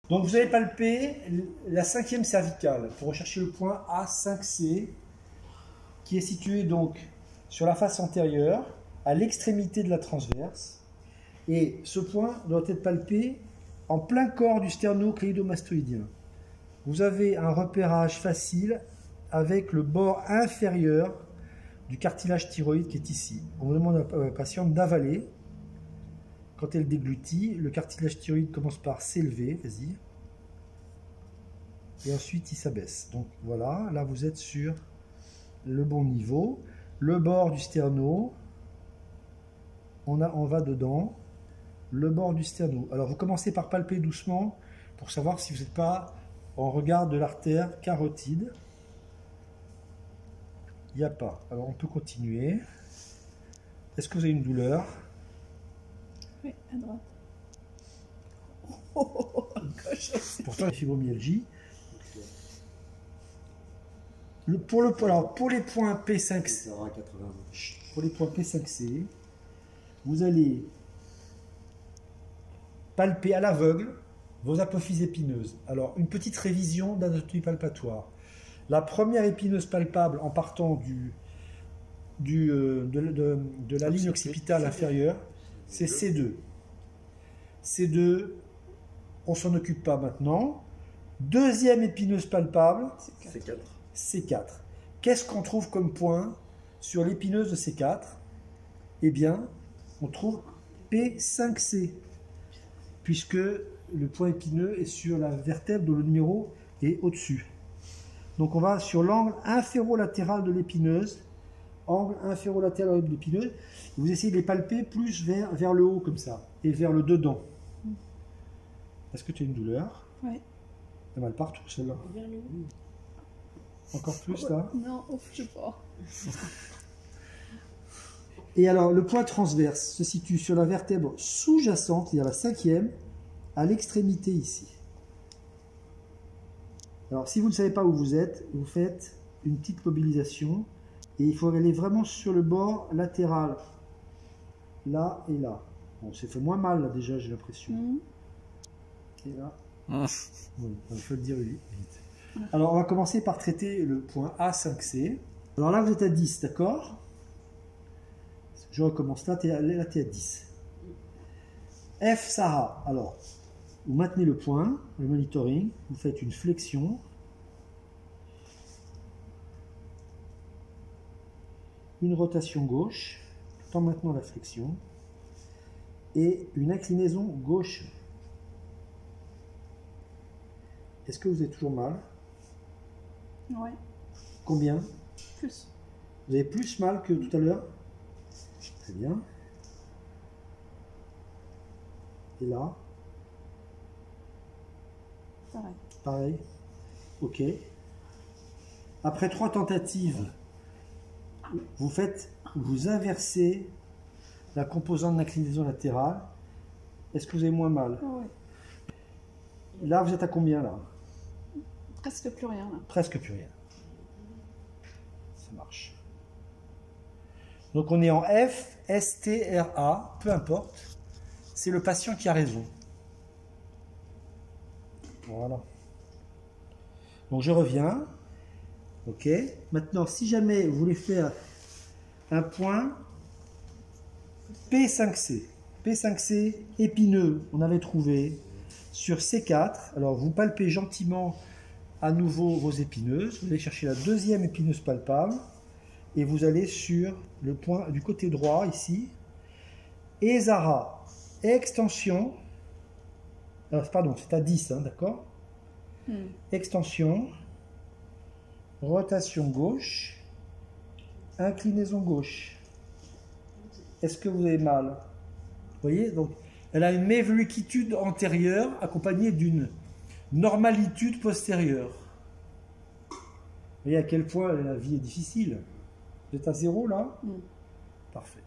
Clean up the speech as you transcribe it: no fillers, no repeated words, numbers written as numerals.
Donc vous allez palper la 5e cervicale pour rechercher le point A5C qui est situé donc sur la face antérieure, à l'extrémité de la transverse. Et ce point doit être palpé en plein corps du sternocléidomastoïdien. Vous avez un repérage facile avec le bord inférieur du cartilage thyroïde qui est ici. On demande à la patiente d'avaler. Quand elle déglutit, le cartilage thyroïde commence par s'élever, vas-y. Et ensuite il s'abaisse. Donc voilà, là vous êtes sur le bon niveau. Le bord du sterno, on va dedans. Le bord du sterno. Alors vous commencez par palper doucement pour savoir si vous n'êtes pas en regard de l'artère carotide. Il n'y a pas. Alors on peut continuer. Est-ce que vous avez une douleur? Oui, à droite. Pourtant la fibromyalgie. Pour les points P5C, vous allez palper à l'aveugle vos apophyses épineuses. Alors, une petite révision d'anatomie palpatoire. La première épineuse palpable en partant de la ligne occipitale inférieure, c'est C2. C2, on s'en occupe pas maintenant. Deuxième épineuse palpable, C4. C4. Qu'est-ce qu'on trouve comme point sur l'épineuse de C4? Eh bien, on trouve P5C, puisque le point épineux est sur la vertèbre dont le numéro est au-dessus. Donc on va sur l'angle inférolatéral de l'épineuse, angle inférolatéral de l'épineuse, vous essayez de les palper plus vers le haut comme ça, et vers le dedans. Est-ce que tu as une douleur? Oui. T'as mal partout celle-là. Encore plus là? Non, je sais pas. Et alors, le point transverse se situe sur la vertèbre sous-jacente, c'est-à-dire la 5e, à l'extrémité ici. Alors, si vous ne savez pas où vous êtes, vous faites une petite mobilisation et il faut aller vraiment sur le bord latéral, là et là. Bon, c'est fait moins mal là déjà, j'ai l'impression. Et là, bon, il faut le dire vite. Alors, on va commencer par traiter le point A5C. Alors là, vous êtes à 10, d'accord? Je recommence. Là, tu es à 10. F, Sarah. Alors, vous maintenez le point, le monitoring. Vous faites une flexion. Une rotation gauche, tout en maintenant la flexion. Et une inclinaison gauche. Est-ce que vous avez toujours mal? Ouais. Combien? Plus. Vous avez plus mal que tout à l'heure? Très bien. Et là? Pareil. Pareil. Ok. Après 3 tentatives, vous inversez la composante d'inclinaison latérale. Est-ce que vous avez moins mal? Oui. Là, vous êtes à combien là? Presque plus rien là. Presque plus rien. Ça marche. Donc on est en F, S, T, R, A, peu importe. C'est le patient qui a raison. Voilà. Donc je reviens. Ok. Maintenant, si jamais vous voulez faire un point P5C. P5C épineux, on avait trouvé sur C4. Alors vous palpez gentiment à nouveau vos épineuses. Vous allez chercher la deuxième épineuse palpable. Et vous allez sur le point du côté droit, ici. Et Zara, extension. Pardon, c'est à 10, hein, d'accord? Extension. Rotation gauche. Inclinaison gauche. Est-ce que vous avez mal? Vous voyez, donc, elle a une mévluquitude antérieure accompagnée d'une normalitude postérieure. Vous voyez à quel point la vie est difficile. Vous êtes à 0 là? Parfait.